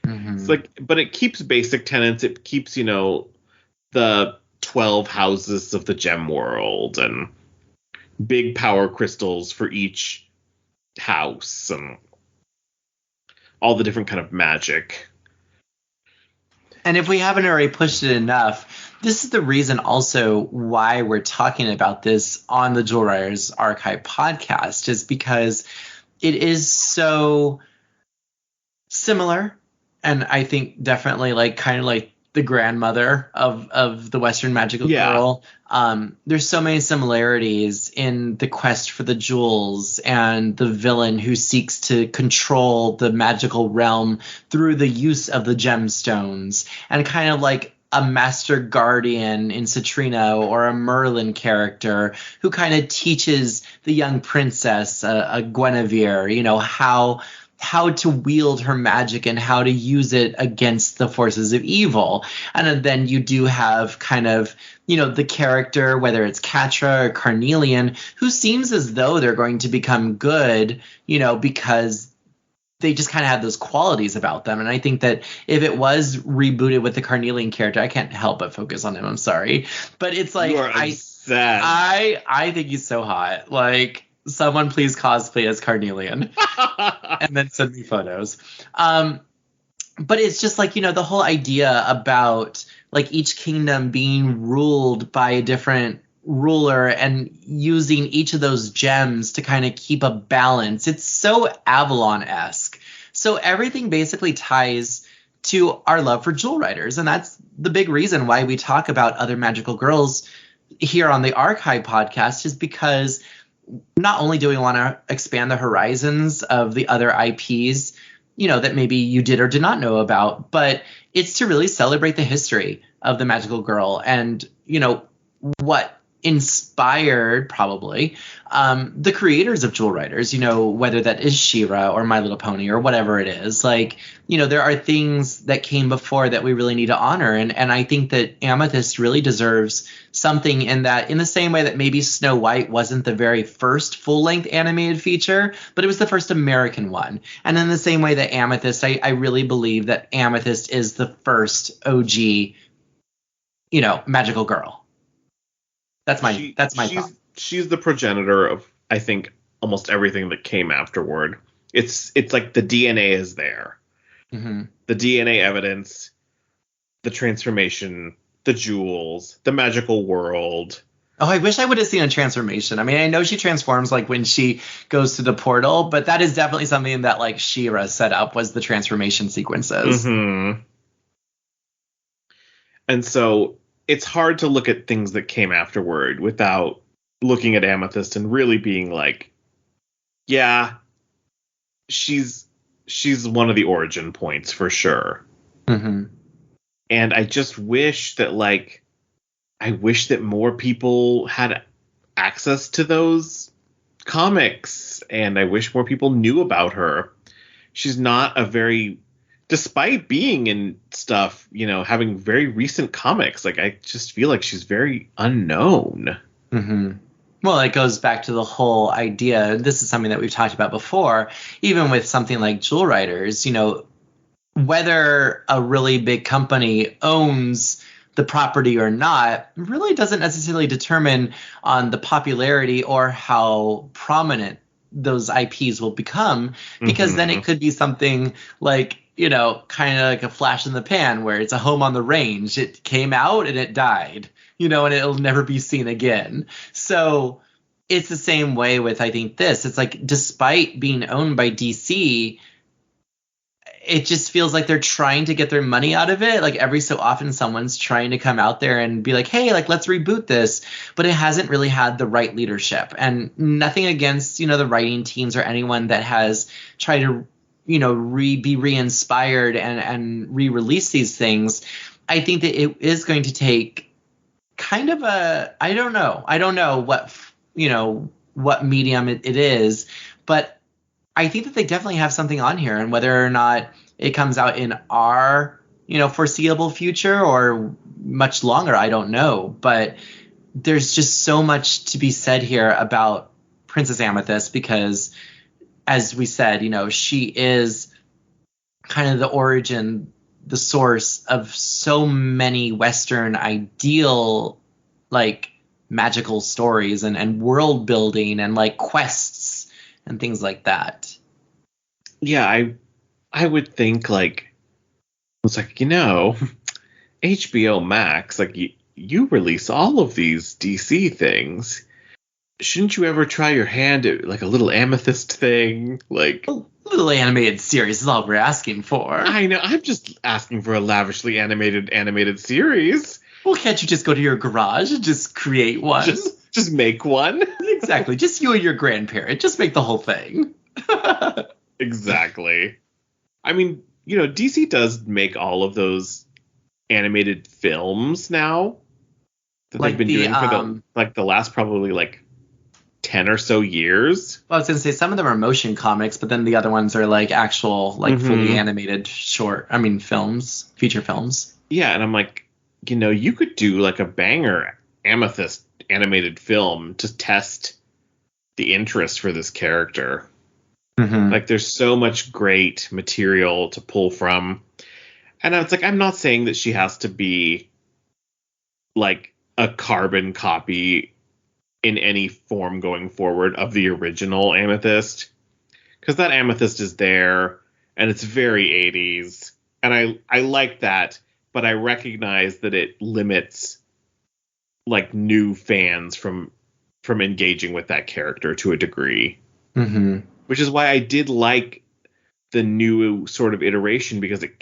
Mm-hmm. It's like, but it keeps basic tenets. It keeps, the 12 houses of the Gemworld and big power crystals for each house and all the different kind of magic. And if we haven't already pushed it enough, this is the reason also why we're talking about this on the Jewel Riders Archive podcast, is because it is so similar. And I think definitely like kind of like the grandmother of the Western magical girl. There's so many similarities in the quest for the jewels and the villain who seeks to control the magical realm through the use of the gemstones, and kind of like a master guardian in Citrino or a Merlin character who kind of teaches the young princess, a Guinevere, how to wield her magic and how to use it against the forces of evil. And then you do have kind of, the character, whether it's Catra or Carnelian, who seems as though they're going to become good, because they just kind of have those qualities about them. And I think that if it was rebooted with the Carnelian character, I can't help but focus on him. I'm sorry. But it's like, I think he's so hot. Like, someone please cosplay as Carnelian and then send me photos. But it's just like, the whole idea about like each kingdom being ruled by a different ruler and using each of those gems to kind of keep a balance. It's so Avalon-esque. So everything basically ties to our love for Jewel Riders. And that's the big reason why we talk about other magical girls here on the Archive podcast, is because not only do we want to expand the horizons of the other IPs, that maybe you did or did not know about, but it's to really celebrate the history of the magical girl and, what inspired probably the creators of Jewel Riders, whether that is She-Ra or My Little Pony or whatever it is. Like, there are things that came before that we really need to honor. And I think that Amethyst really deserves something in that, in the same way that maybe Snow White wasn't the very first full-length animated feature, but it was the first American one. And in the same way that Amethyst, I really believe that Amethyst is the first OG, magical girl. That's my thought. She's the progenitor of, I think, almost everything that came afterward. It's like the DNA is there. Mm-hmm. The DNA evidence, the transformation, the jewels, the magical world. Oh, I wish I would have seen a transformation. I mean, I know she transforms like when she goes through the portal, but that is definitely something that like She-Ra set up, was the transformation sequences. Mm-hmm. And so it's hard to look at things that came afterward without looking at Amethyst and really being like, yeah, she's one of the origin points for sure. Mm-hmm. And I just wish that more people had access to those comics, and I wish more people knew about her. She's not despite being in stuff, having very recent comics, like I just feel like she's very unknown. Mm-hmm. Well, it goes back to the whole idea. This is something that we've talked about before, even with something like Jewel Riders, whether a really big company owns the property or not really doesn't necessarily determine on the popularity or how prominent those IPs will become, because then it could be something like, kind of like a flash in the pan where it's a Home on the Range. It came out and it died, and it'll never be seen again. So it's the same way with, I think, this. It's like, despite being owned by DC, it just feels like they're trying to get their money out of it. Like every so often someone's trying to come out there and be like, hey, like, let's reboot this. But it hasn't really had the right leadership. And nothing against, the writing teams or anyone that has tried to, be re-inspired and re-release these things. I think that it is going to take kind of I don't know what what medium it is. But I think that they definitely have something on here, and whether or not it comes out in our, foreseeable future or much longer, I don't know. But there's just so much to be said here about Princess Amethyst because, as we said, she is kind of the origin, the source of so many Western ideal, like, magical stories and world building and, like, quests and things like that. Yeah, I would think, like, it's like, HBO Max, like, you release all of these DC things. Shouldn't you ever try your hand at, like, a little Amethyst thing? Like, a little animated series is all we're asking for. I know. I'm just asking for a lavishly animated series. Well, can't you just go to your garage and just create one? Just make one. Exactly. Just you and your grandparent. Just make the whole thing. Exactly. I mean, DC does make all of those animated films now that they've been doing for the last probably like 10 or so years. Well, I was going to say some of them are motion comics, but then the other ones are like actual, like fully animated films, feature films. Yeah, and I'm like, you could do like a banger Amethyst animated film to test the interest for this character. Mm-hmm. Like, there's so much great material to pull from. And it's like, I'm not saying that she has to be like a carbon copy in any form going forward of the original Amethyst, because that Amethyst is there and it's very 80s, and I like that, but I recognize that it limits like new fans from engaging with that character to a degree. Mm-hmm. Which is why I did like the new sort of iteration, because it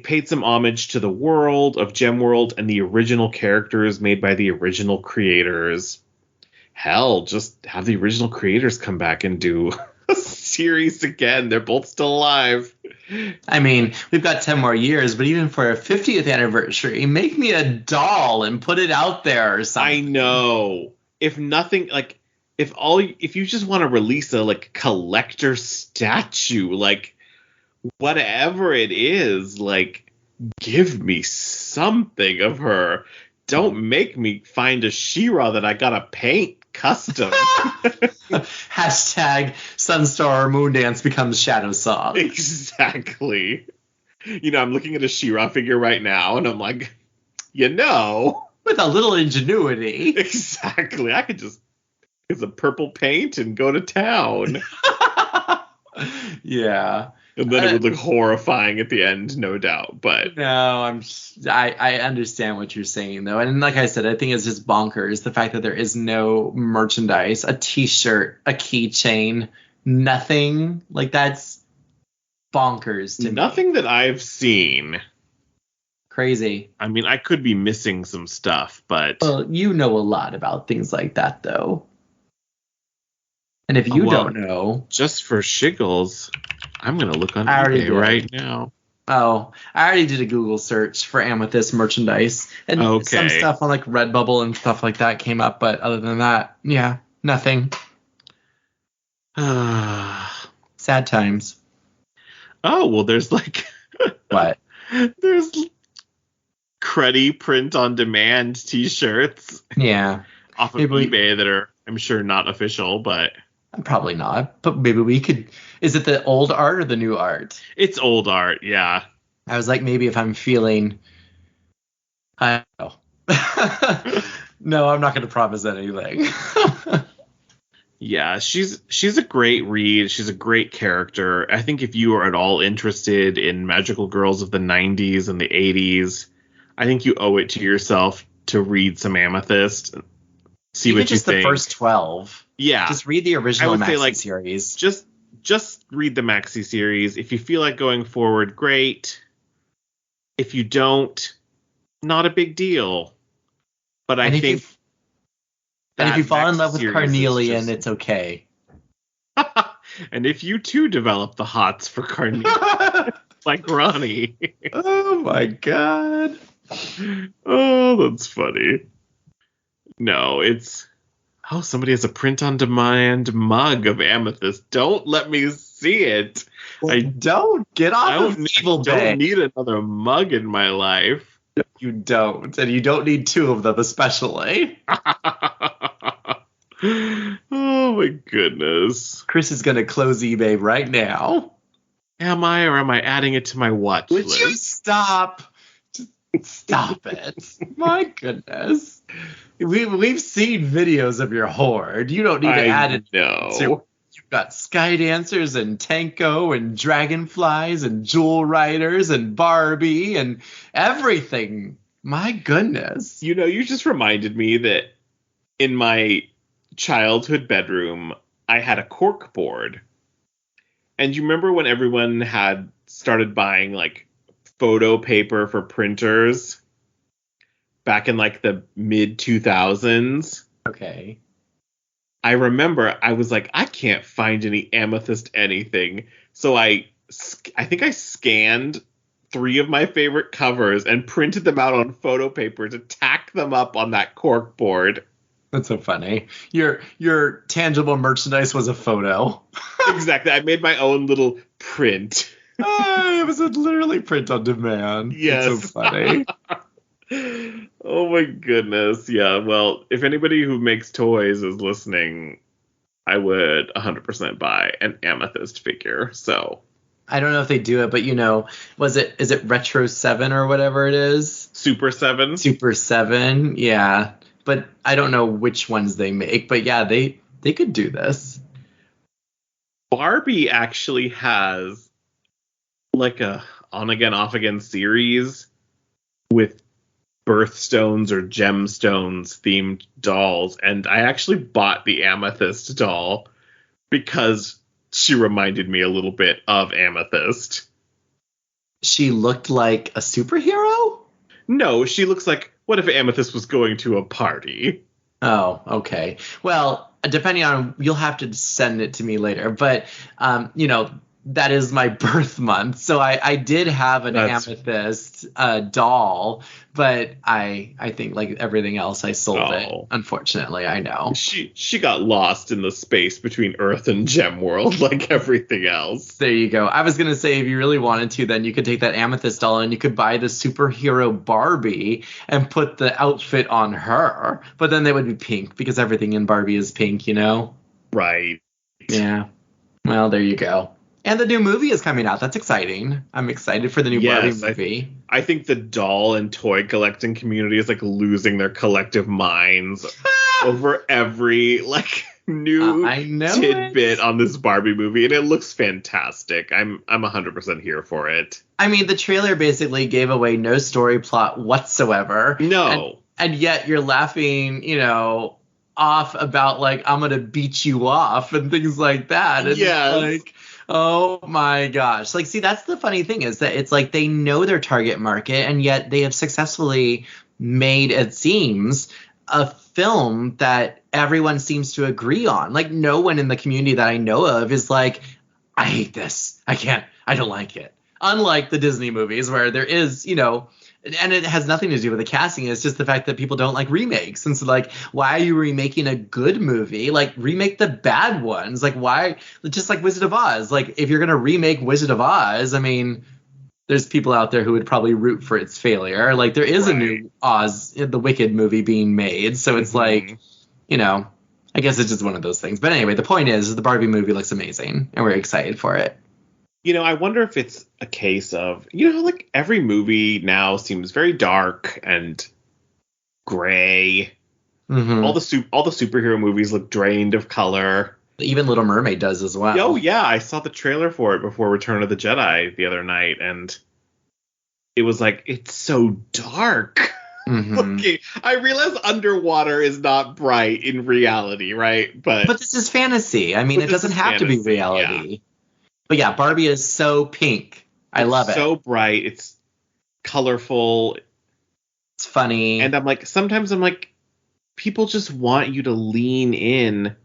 paid some homage to the world of Gemworld and the original characters made by the original creators. Hell, just have the original creators come back and do a series again. They're both still alive. I mean, we've got 10 more years, but even for a 50th anniversary, make me a doll and put it out there or something. I know. If nothing, like, if you just want to release a like collector statue, like, whatever it is, like, give me something of her. Don't make me find a She-Ra that I gotta paint custom. Hashtag Sunstar Moondance becomes Shadow Song. Exactly. I'm looking at a She-Ra figure right now, and I'm like, with a little ingenuity. Exactly. I could just get some purple paint and go to town. Yeah. And then it would look horrifying at the end, no doubt. But no, I understand what you're saying, though. And like I said, I think it's just bonkers, the fact that there is no merchandise, a T-shirt, a keychain, nothing. Like, that's bonkers to me. Nothing that I've seen. Crazy. I mean, I could be missing some stuff, but... Well, you know a lot about things like that, though. And if you don't know... Just for shiggles... I'm going to look on eBay right now. Oh, I already did a Google search for Amethyst merchandise. And some stuff on like Redbubble and stuff like that came up. But other than that, yeah, nothing. Sad times. Oh, well, there's like... What? There's cruddy print-on-demand T-shirts. Yeah. Off of eBay that are, I'm sure, not official, but... Probably not, but maybe we could. Is it the old art or the new art? It's old art, yeah. I was like, maybe if I'm feeling, I don't know. No, I'm not going to promise anything. Yeah, she's a great read. She's a great character. I think if you are at all interested in magical girls of the 90s and the 80s, I think you owe it to yourself to read some Amethyst. See Even what you just think. The first 12. Yeah. Just read the original Maxi series. series. Just read the Maxi series. If you feel like going forward, great. If you don't, not a big deal. But I think... And if you fall in love with Carnelian, just... it's okay. And if you too develop the hots for Carnelian, like Ronnie. Oh my god. Oh, that's funny. No, Oh, somebody has a print-on-demand mug of Amethyst. Don't let me see it. Well, don't get off of Evil Bay. I don't need another mug in my life. You don't, and you don't need two of them especially. Oh my goodness. Chris is going to close eBay right now. Am I, or am I adding it to my watch list? Would you stop? Just stop it. My goodness. We've seen videos of your hoard. You don't need to add it. No. You've got sky dancers and Tanko and dragonflies and jewel riders and Barbie and everything. My goodness. You know, you just reminded me that in my childhood bedroom, I had a cork board. And you remember when everyone had started buying like photo paper for printers back in like the mid 2000s? Okay. I remember I was like, I can't find any Amethyst anything. So I think I scanned 3 of my favorite covers and printed them out on photo paper to tack them up on that cork board. That's so funny. Your tangible merchandise was a photo. Exactly. I made my own little print. It was literally print on demand. Yes. It's so funny. Oh my goodness. Yeah, well, if anybody who makes toys is listening, I would 100% buy an Amethyst figure. So I don't know if they do it, but is it Retro 7 or whatever it is? Super 7? Super 7, yeah. But I don't know which ones they make, but yeah, they could do this. Barbie actually has like a on again, off again series with birthstones or gemstones themed dolls, and I actually bought the Amethyst doll because she reminded me a little bit of Amethyst. She looked like a superhero? No, she looks like, what if Amethyst was going to a party? Oh, okay. Well, depending on, you'll have to send it to me later, but that is my birth month, so I did have an Amethyst doll, but I think like everything else I sold it. Unfortunately, I know she got lost in the space between Earth and Gemworld like everything else. There you go. I was gonna say, if you really wanted to, then you could take that Amethyst doll and you could buy the superhero Barbie and put the outfit on her, but then they would be pink because everything in Barbie is pink, Right. Yeah. Well, there you go. And the new movie is coming out. That's exciting. I'm excited for the new Barbie movie. I think the doll and toy collecting community is like losing their collective minds over every like new tidbit on this Barbie movie, and it looks fantastic. I'm 100% here for it. I mean, the trailer basically gave away no story plot whatsoever. No. And yet you're laughing, off about like, I'm gonna beat you off and things like that. And yes. Like, oh my gosh. Like, see, that's the funny thing, is that it's like they know their target market, and yet they have successfully made, it seems, a film that everyone seems to agree on. Like, no one in the community that I know of is like, I hate this. I don't like it. Unlike the Disney movies where there is, and it has nothing to do with the casting. It's just the fact that people don't like remakes. And so, like, why are you remaking a good movie? Like, remake the bad ones. Like, why? Just like Wizard of Oz. Like, if you're going to remake Wizard of Oz, I mean, there's people out there who would probably root for its failure. Like, there is a new Oz, the Wicked movie being made. So it's like, I guess it's just one of those things. But anyway, the point is the Barbie movie looks amazing, and we're excited for it. I wonder if it's a case of, like every movie now seems very dark and gray. Mm-hmm. All the superhero movies look drained of color. Even Little Mermaid does as well. Oh yeah, I saw the trailer for it before Return of the Jedi the other night, and it was like, it's so dark. Mm-hmm. Okay, I realize underwater is not bright in reality, right? But this is fantasy. I mean, it doesn't have to be reality. Yeah. But yeah, Barbie is so pink. I love it. So bright. It's colorful. It's funny. And sometimes I'm like, people just want you to lean in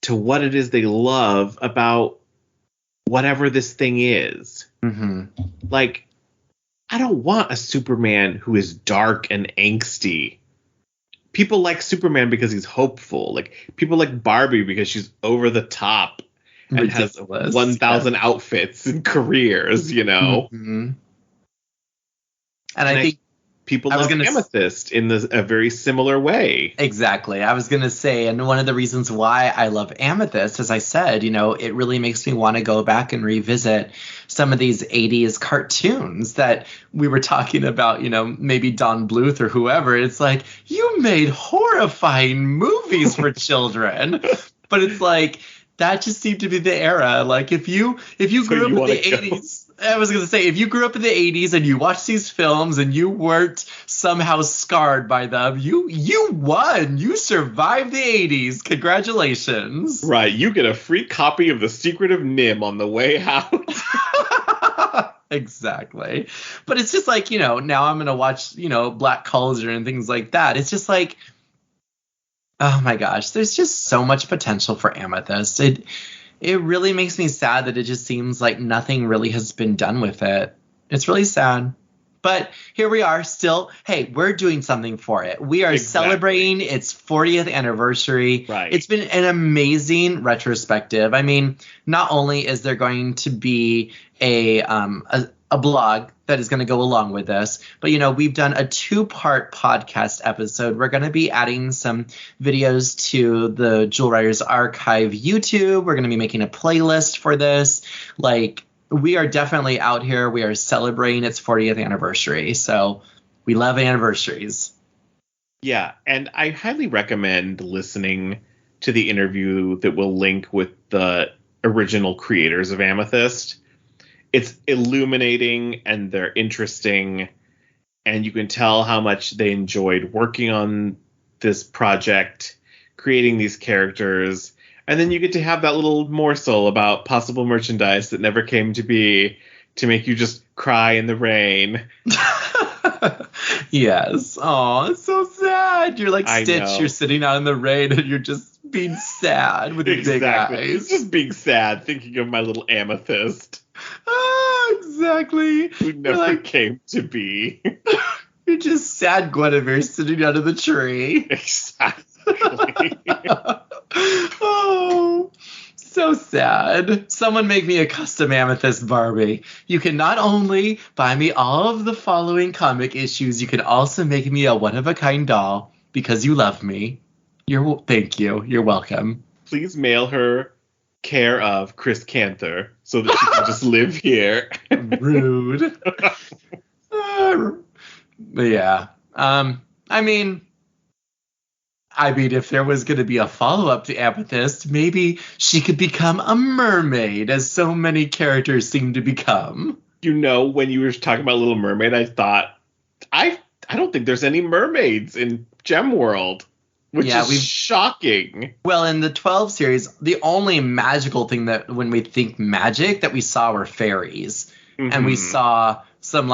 to what it is they love about whatever this thing is. Mm-hmm. Like, I don't want a Superman who is dark and angsty people like Superman because he's hopeful. Like, people like Barbie because she's over the top and Ridiculous. has 1,000 outfits and careers, you know? Mm-hmm. And I think people love Amethyst in a very similar way. Exactly. I was going to say, and one of the reasons why I love Amethyst, as I said, it really makes me want to go back and revisit some of these 80s cartoons that we were talking about, maybe Don Bluth or whoever. It's like, you made horrifying movies for children. But it's like, that just seemed to be the era. Like, if you grew up in the 80s, I was going to say, if you grew up in the 80s and you watched these films and you weren't somehow scarred by them, you won. You survived the 80s. Congratulations. Right. You get a free copy of The Secret of Nim on the way out. Exactly. But it's just like, now I'm going to watch, Black Culture and things like that. It's just like, oh my gosh, there's just so much potential for Amethyst. It really makes me sad that it just seems like nothing really has been done with it. It's really sad. But here we are still. Hey, we're doing something for it. We are celebrating its 40th anniversary. Right. It's been an amazing retrospective. I mean, not only is there going to be a blog that is going to go along with this, but we've done a 2-part podcast episode. We're going to be adding some videos to the Jewel Writers Archive YouTube. We're going to be making a playlist for this. Like, we are definitely out here. We are celebrating its 40th anniversary. So we love anniversaries. Yeah, and I highly recommend listening to the interview that we'll link with the original creators of Amethyst. It's illuminating and they're interesting, and you can tell how much they enjoyed working on this project, creating these characters, and then you get to have that little morsel about possible merchandise that never came to be to make you just cry in the rain. Yes. Oh, it's so sad. You're like Stitch. You're sitting out in the rain and you're just being sad with your big eyes. Just being sad, thinking of my little Amethyst. Oh, exactly. Who never came to be. You're just sad Guinevere sitting under the tree. Exactly. Oh, so sad. Someone make me a custom Amethyst Barbie. You can not only buy me all of the following comic issues, you can also make me a one-of-a-kind doll because you love me. Thank you. You're welcome. Please mail her care of Chris Canther so that she can just live here. Rude. Yeah. I mean, if there was going to be a follow-up to Amethyst, maybe she could become a mermaid, as so many characters seem to become. When you were talking about Little Mermaid, I thought, I don't think there's any mermaids in Gemworld, which is shocking. Well, in the 12 series, the only magical thing that when we think magic that we saw were fairies. Mm-hmm. And we saw some,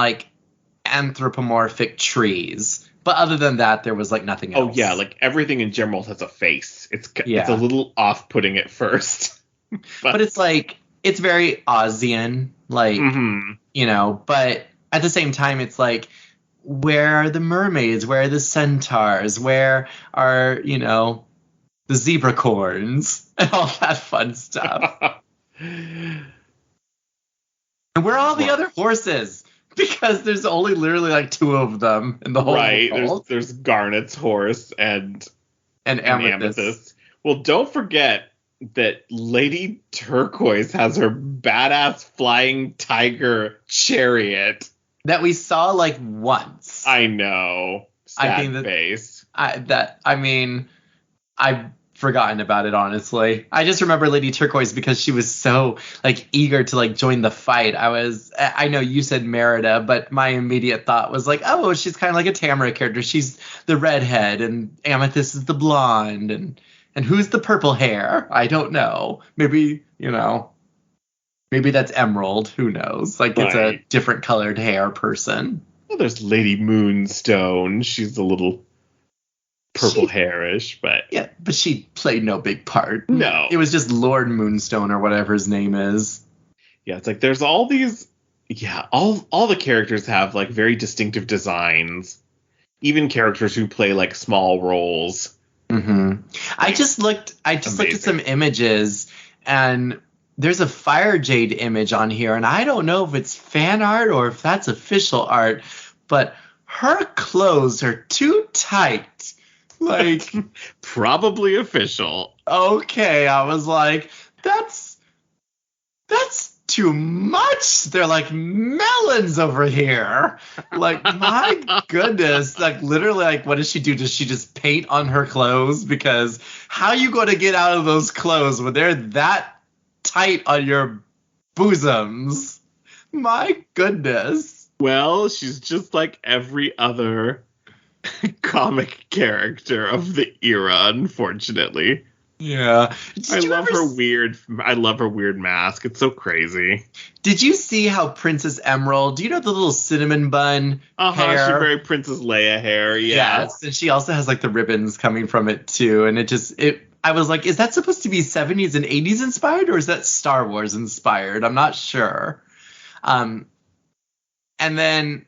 anthropomorphic trees. But other than that, there was nothing else. Oh yeah, everything in Gemworld has a face. It's a little off-putting at first, but it's it's very Ozian, But at the same time, it's where are the mermaids? Where are the centaurs? Where are the zebracorns and all that fun stuff? And where are all the other horses? Because there's only literally 2 of them in the whole world. There's Garnet's horse and Amethyst. Well, don't forget that Lady Turquoise has her badass flying tiger chariot. That we saw once. I know. Sad face. I've forgotten about it, honestly. I just remember Lady Turquoise because she was so eager to join the fight. I know you said Merida, but my immediate thought was oh, she's kind of like a Tamara character. She's the redhead and Amethyst is the blonde and who's the purple hair? I don't know. Maybe that's Emerald. Who knows? It's a different colored hair person. Well, there's Lady Moonstone. She's a little purple hairish, but yeah, but she played no big part. No, it was just Lord Moonstone or whatever his name is. Yeah, it's there's all these. Yeah, all the characters have very distinctive designs, even characters who play like small roles. Mm-hmm. I just looked at some images, and there's a Fire Jade image on here, and I don't know if it's fan art or if that's official art, but her clothes are too tight. Like, probably official. Okay, I was like, that's too much. They're like melons over here. Like, my goodness. Like, literally, like, what does she do? Does she just paint on her clothes? Because how you going to get out of those clothes when they're that tight on your bosoms? My goodness. Well, she's just like every other comic character of the era, unfortunately. Yeah. I love her weird mask. It's so crazy. Did you see how Princess Emerald, do you know the little cinnamon bun hair? She very Princess Leia hair, yes. And she also has like the ribbons coming from it too. And I was like, is that supposed to be 70s and 80s inspired, or is that Star Wars inspired? I'm not sure. And then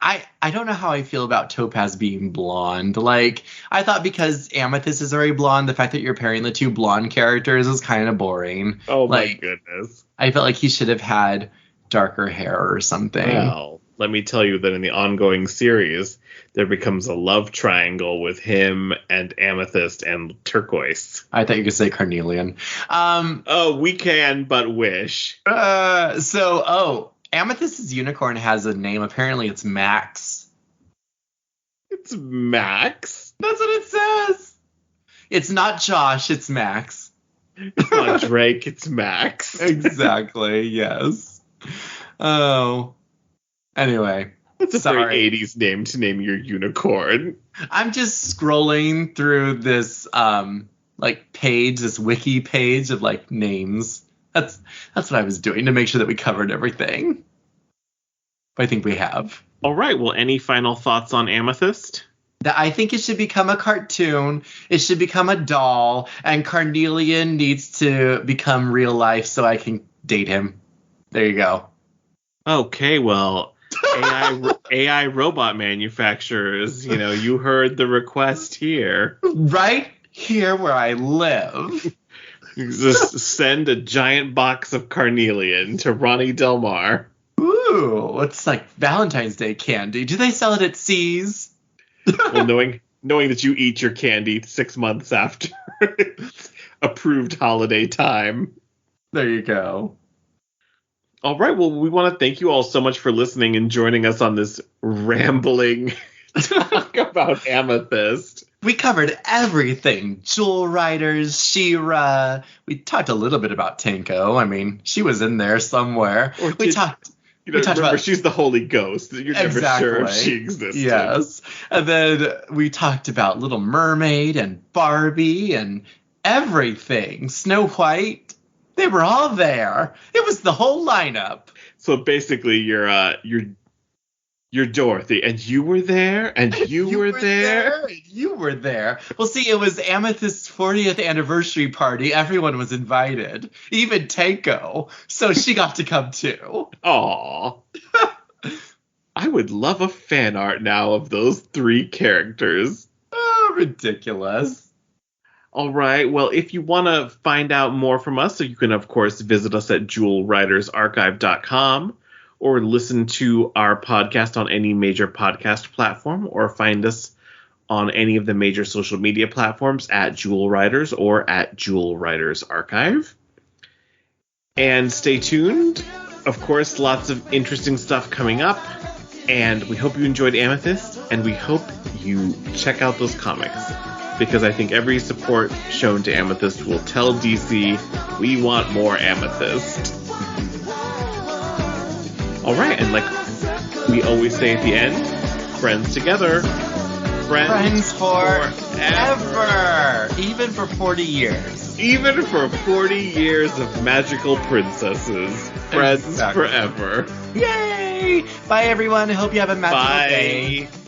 I don't know how I feel about Topaz being blonde. Like, I thought because Amethyst is already blonde, the fact that you're pairing the two blonde characters is kind of boring. Oh, my goodness. I felt like he should have had darker hair or something. Well, let me tell you that in the ongoing series, there becomes a love triangle with him and Amethyst and Turquoise. I thought you could say Carnelian. We can but wish. Amethyst's unicorn has a name. Apparently it's Max. It's Max? That's what it says. It's not Josh, it's Max. It's not Drake, it's Max. Exactly, yes. Oh. Anyway. That's a very 80s name to name your unicorn. I'm just scrolling through this page, this wiki page of like names. That's what I was doing to make sure that we covered everything. But I think we have. All right. Well, any final thoughts on Amethyst? I think it should become a cartoon. It should become a doll. And Carnelian needs to become real life so I can date him. There you go. Okay, well, AI robot manufacturers, you heard the request here. Right here where I live. Just send a giant box of Carnelian to Ronnie Del Mar. Ooh, it's like Valentine's Day candy. Do they sell it at C's? Well, knowing that you eat your candy 6 months after it's approved holiday time. There you go. All right. Well, we want to thank you all so much for listening and joining us on this rambling talk about Amethyst. We covered everything. Jewel Riders, She-Ra. We talked a little bit about Tenko. I mean, she was in there somewhere. We talked about, she's the Holy Ghost. You're never sure if she existed. Yes. And then we talked about Little Mermaid and Barbie and everything. Snow White. They were all there. It was the whole lineup. So basically, you're Dorothy, and you were there, and you were there. And you were there. Well, see, it was Amethyst's 40th anniversary party. Everyone was invited, even Tenko. So she got to come too. Aw. I would love a fan art now of those 3 characters. Oh, ridiculous. All right. Well, if you want to find out more from us, so you can, of course, visit us at jewelwritersarchive.com. or listen to our podcast on any major podcast platform, or find us on any of the major social media platforms at Jewel Writers or at Jewel Writers Archive. And stay tuned. Of course, lots of interesting stuff coming up. And we hope you enjoyed Amethyst, and we hope you check out those comics, because I think every support shown to Amethyst will tell DC we want more Amethyst. All right, and like we always say at the end, friends together. Friends forever. Even for 40 years. Even for 40 years of magical princesses. Friends forever. Yay! Bye, everyone. I hope you have a magical day. Bye.